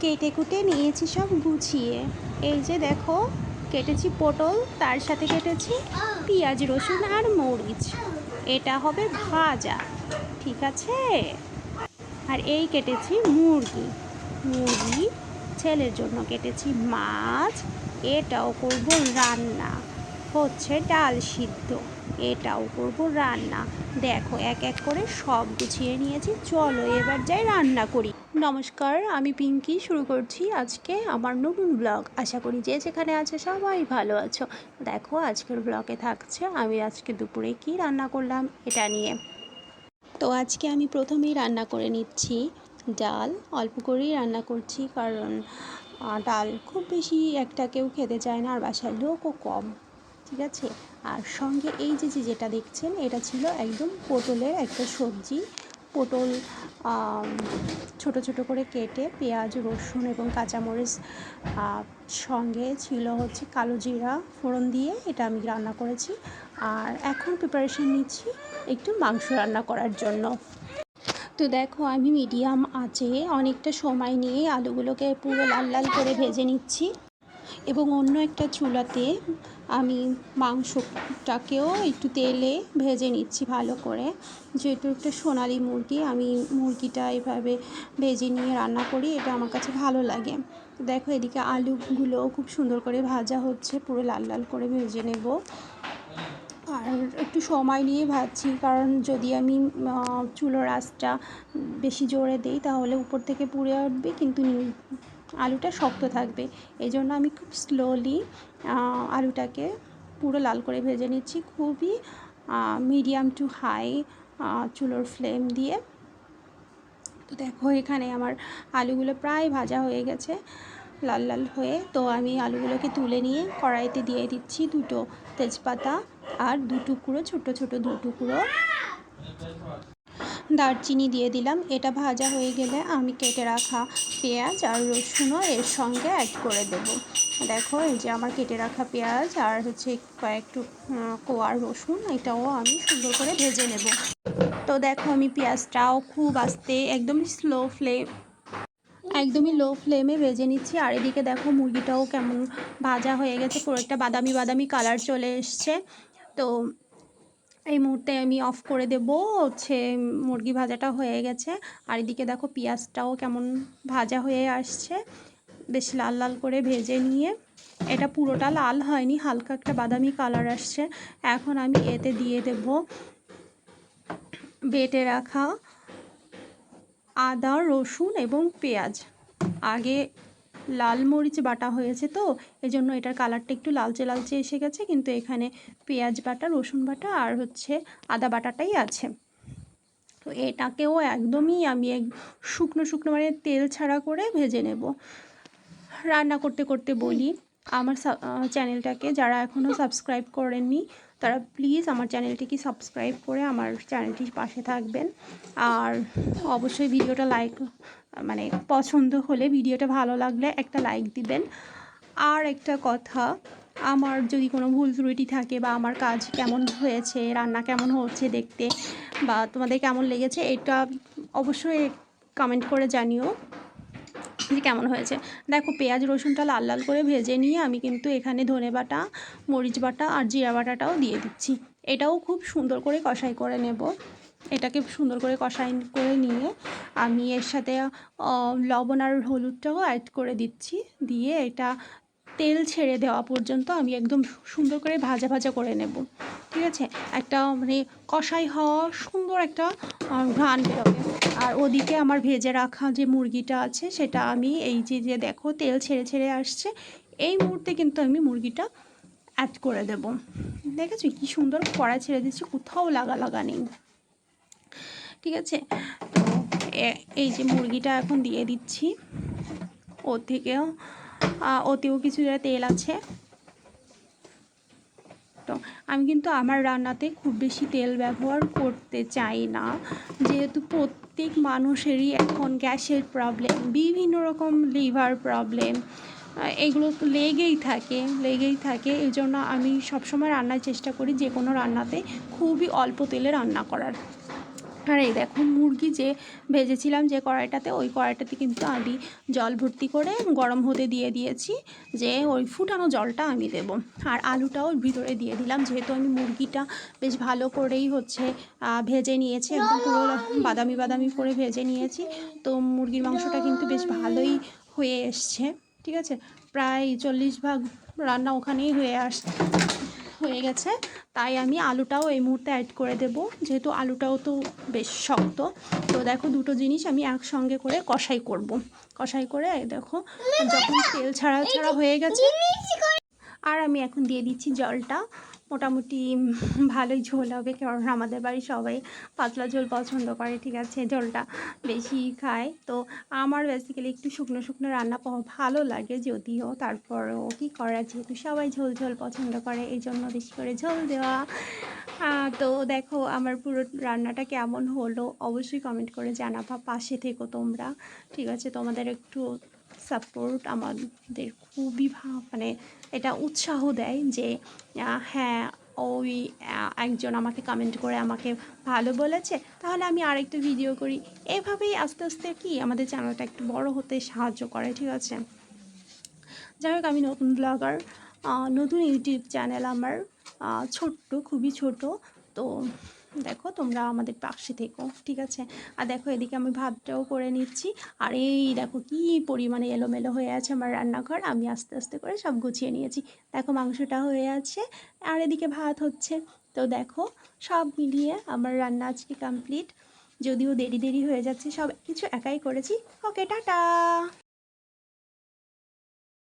কেটে কুটে নিয়েছি সব গুছিয়ে। এই যে দেখো, কেটেছি পটল, তার সাথে কেটেছি পেঁয়াজ, রসুন আর মরিচ। এটা হবে ভাজা, ঠিক আছে। আর এই কেটেছি মুরগি, ছেলের জন্য কেটেছি মাছ। এটাও করব রান্না, হচ্ছে ডাল সিদ্ধ, এটাও করব রান্না। দেখো এক এক করে সব গুছিয়ে নিয়েছি, চলো এবার যাই রান্না করি। নমস্কার, আমি পিঙ্কি, শুরু করছি আজকে আমার নতুন ব্লগ। আশা করি যে যেখানে আছে সবাই ভালো আছো। দেখো আজকের ব্লগে থাকছে আমি আজকে দুপুরে কি রান্না করলাম এটা নিয়ে। তো আজকে আমি প্রথমেই রান্না করে নিচ্ছি ডাল। অল্প করেই রান্না করছি, কারণ ডাল খুব বেশি একটা কেউ খেতে চায় না, আর বাসার লোকও কম, ঠিক আছে। আর সঙ্গে এই যেটা দেখছেন, এটা ছিল একদম পটলের একটা সবজি। পটল ছোট ছোট করে কেটে পেঁয়াজ, রসুন এবং কাঁচামরিচ সঙ্গে ছিল হচ্ছে কালো জিরা ফোড়ন দিয়ে এটা আমি রান্না করেছি। আর এখন প্রিপারেশন নিচ্ছি একটু মাংস রান্না করার জন্য। তো দেখো আমি মিডিয়াম আঁচে অনেকটা সময় নিয়ে আলুগুলোকে পুরো লাল লাল করে ভেজে নিচ্ছি, এবং অন্য একটা চুলাতে আমি মাংসটাকেও একটু তেলে ভেজে নিচ্ছি ভালো করে। যেহেতু একটা সোনালি মুরগি, আমি মুরগিটা এভাবে ভেজে নিয়ে রান্না করি, এটা আমার কাছে ভালো লাগে। দেখো এদিকে আলুগুলো খুব সুন্দর করে ভাজা হচ্ছে, পুরো লাল লাল করে ভেজে নেব। আর একটু সময় নিয়ে ভাজছি, কারণ যদি আমি চুলোর আঁচটা বেশি জোরে দিই তাহলে উপর থেকে পুড়ে উঠবে, কিন্তু আলুটা শক্ত থাকবে। এই জন্য আমি খুব স্লোলি আলুটাকে পুরো লাল করে ভেজে নিচ্ছি, খুবই মিডিয়াম টু হাই চুলোর ফ্লেম দিয়ে। তো দেখো এখানে আমার আলুগুলো প্রায় ভাজা হয়ে গেছে লাল লাল হয়ে। তো আমি আলুগুলোকে তুলে নিয়ে কড়াইতে দিয়ে দিচ্ছি দুটো তেজপাতা আর ছোট ছোট দু টুকরো দারচিনি দিয়ে দিলাম। এটা ভাজা হয়ে গেলে আমি কেটে রাখা পেঁয়াজ আর রসুনও এর সঙ্গে অ্যাড করে দেব। দেখো এই যে আমার কেটে রাখা পেঁয়াজ আর হচ্ছে কয়েকটু কোয়া রসুন, এটাও আমি সুন্দর করে ভেজে নেব। তো দেখো আমি পেঁয়াজটাও খুব আস্তে একদমই লো ফ্লেমে ভেজে নিচ্ছি। আর এদিকে দেখো মুরগিটাও কেমন ভাজা হয়ে গেছে, পুরো একটা বাদামি বাদামি কালার চলে এসছে। তো এই মুহূর্তে আমি অফ করে দেব, হচ্ছে মুরগি ভাজাটা হয়ে গেছে। আর এদিকে দেখো পেঁয়াজটাও কেমন ভাজা হয়ে আসছে, বেশ লাল লাল করে ভেজে নিয়ে। এটা পুরোটা লাল হয়নি, হালকা একটা বাদামি কালার আসছে। এখন আমি এতে দিয়ে দেব বেটে রাখা আদা, রসুন এবং পেঁয়াজ। আগে লাল মরিচ বাটা হয়েছে, তো এই জন্য এটার কালারটা একটু লালচে লালচে এসে গেছে, কিন্তু এখানে পেঁয়াজ বাটা, রসুন বাটা আর হচ্ছে আদা বাটাটাই আছে। তো এটাকেও একদমই আমি শুকনো শুকনো মানে তেল ছাড়া করে ভেজে নেব। রান্না করতে করতে বলি, আমার চ্যানেলটাকে যারা এখনও সাবস্ক্রাইব করেননি তারা প্লিজ আমার চ্যানেলটিকে সাবস্ক্রাইব করে আমার চ্যানেলটির পাশে থাকবেন। আর অবশ্যই ভিডিওটা মানে পছন্দ হলে, ভিডিওটা ভালো লাগলে একটা লাইক দিবেন। আর একটা কথা, আমার যদি কোনো ভুল ত্রুটি থাকে বা আমার কাজ কেমন হয়েছে, রান্না কেমন হচ্ছে দেখতে, বা তোমাদের কেমন লেগেছে, এটা অবশ্যই কমেন্ট করে জানিও যে কেমন হয়েছে। দেখো পেঁয়াজ রসুনটা লাল লাল করে ভেজে নিয়ে আমি কিন্তু এখানে ধনে বাটা, মরিচ বাটা আর জিরা বাটাটাও দিয়ে দিচ্ছি। এটাও খুব সুন্দর করে কষাই করে নেব। এটাকে সুন্দর করে কষাই করে নিয়ে আমি এর সাথে লবণ আর হলুদটাও অ্যাড করে দিচ্ছি। দিয়ে এটা তেল ছেড়ে দেওয়া পর্যন্ত আমি একদম সুন্দর করে ভাজা ভাজা করে নেব, ঠিক আছে। একটা মানে কষাই হওয়া সুন্দর একটা ঘ্রাণ বেরোবে। আর ওদিকে আমার ভেজে রাখা যে মুরগিটা আছে সেটা আমি এই যে দেখো তেল ছেড়ে ছেড়ে আসছে, এই মুহূর্তে কিন্তু আমি মুরগিটা অ্যাড করে দেব। দেখেছো কি সুন্দর কড়া ছেড়ে দিচ্ছি, কোথাও লাগা নেই, ঠিক আছে। তো এই যে মুরগিটা এখন দিয়ে দিচ্ছি, ওতেও কিছুটা তেল আছে। তো আমি কিন্তু আমার রান্নাতে খুব বেশি তেল ব্যবহার করতে চাই না, যেহেতু প্রত্যেক মানুষেরই এখন গ্যাসের প্রবলেম, বিভিন্ন রকম লিভার প্রবলেম, এগুলো লেগেই থাকে। এই জন্য আমি সবসময় রান্নার চেষ্টা করি যে কোনো রান্নাতে খুবই অল্প তেলে রান্না করার। আর এই দেখো মুরগি যে ভেজেছিলাম যে কড়াইটাতে, ওই কড়াইটাতে কিন্তু আমি জল ভর্তি করে গরম হতে দিয়ে দিয়েছি, যে ওই ফুটানো জলটা আমি দেব। আর আলুটাও ভিতরে দিয়ে দিলাম, যেহেতু আমি মুরগিটা বেশ ভালো করেই হচ্ছে ভেজে নিয়েছি, একদম পুরো বাদামি বাদামি করে ভেজে নিয়েছি। তো মুরগির মাংসটা কিন্তু বেশ ভালোই হয়ে এসছে, ঠিক আছে, প্রায় 40 ভাগ রান্না ওখানেই হয়ে গেছে। তাই আমি আলুটাও এই মুহূর্তে অ্যাড করে দেব, যেহেতু আলুটাও তো বেশ শক্ত। তো দেখো দুটো জিনিস আমি একসঙ্গে করে কষাই করে দেখো যখন তেল ছাড়া ছাড়া হয়ে গেছে, আর আমি এখন দিয়ে দিচ্ছি জলটা। মোটামুটি ভালোই ঝোল হবে, কারণ আমাদের বাড়ি সবাই পাতলা ঝোল পছন্দ করে, ঠিক আছে, ঝোলটা বেশি খায়। তো আমার বেসিক্যালি একটু শুকনো শুকনো রান্না ভালো লাগে, যদিও তারপরও কী করা, যেহেতু সবাই ঝোল ঝোল পছন্দ করে, এই জন্য বেশি করে ঝোল দেওয়া। তো দেখো আমার পুরো রান্নাটা কেমন হলো অবশ্যই কমেন্ট করে জানাবা, পাশে থেকো তোমরা, ঠিক আছে। তোমাদের একটু সাপোর্ট আমাদের খুবই মানে এটা উৎসাহ দেয় যে হ্যাঁ ওই একজন আমাকে কমেন্ট করে আমাকে ভালো বলেছে, তাহলে আমি আরেকটু ভিডিও করি। এভাবেই আস্তে আস্তে কি আমাদের চ্যানেলটা একটু বড় হতে সাহায্য করে, ঠিক আছে। যাই হোক, আমি নতুন ব্লগার, নতুন ইউটিউব চ্যানেল আমার, ছোট্ট, খুবই ছোট। তো দেখো তোমরা আমাদের পাশে থেকো, ঠিক আছে। আর দেখো এদিকে আমি ভাতটাও করে নিচ্ছি, আর এই দেখো কি পরিমাণে এলোমেলো হয়ে আছে আমার রান্নাঘর, আমি আস্তে আস্তে করে সব গুছিয়ে নিয়েছি। দেখো মাংসটা হয়ে আছে, আর এদিকে ভাত হচ্ছে। তো দেখো সব মিলিয়ে আমার রান্না আজকে কমপ্লিট, যদিও দেরি দেরি হয়ে যাচ্ছে, সব কিছু একাই করেছি। ওকে, টাটা।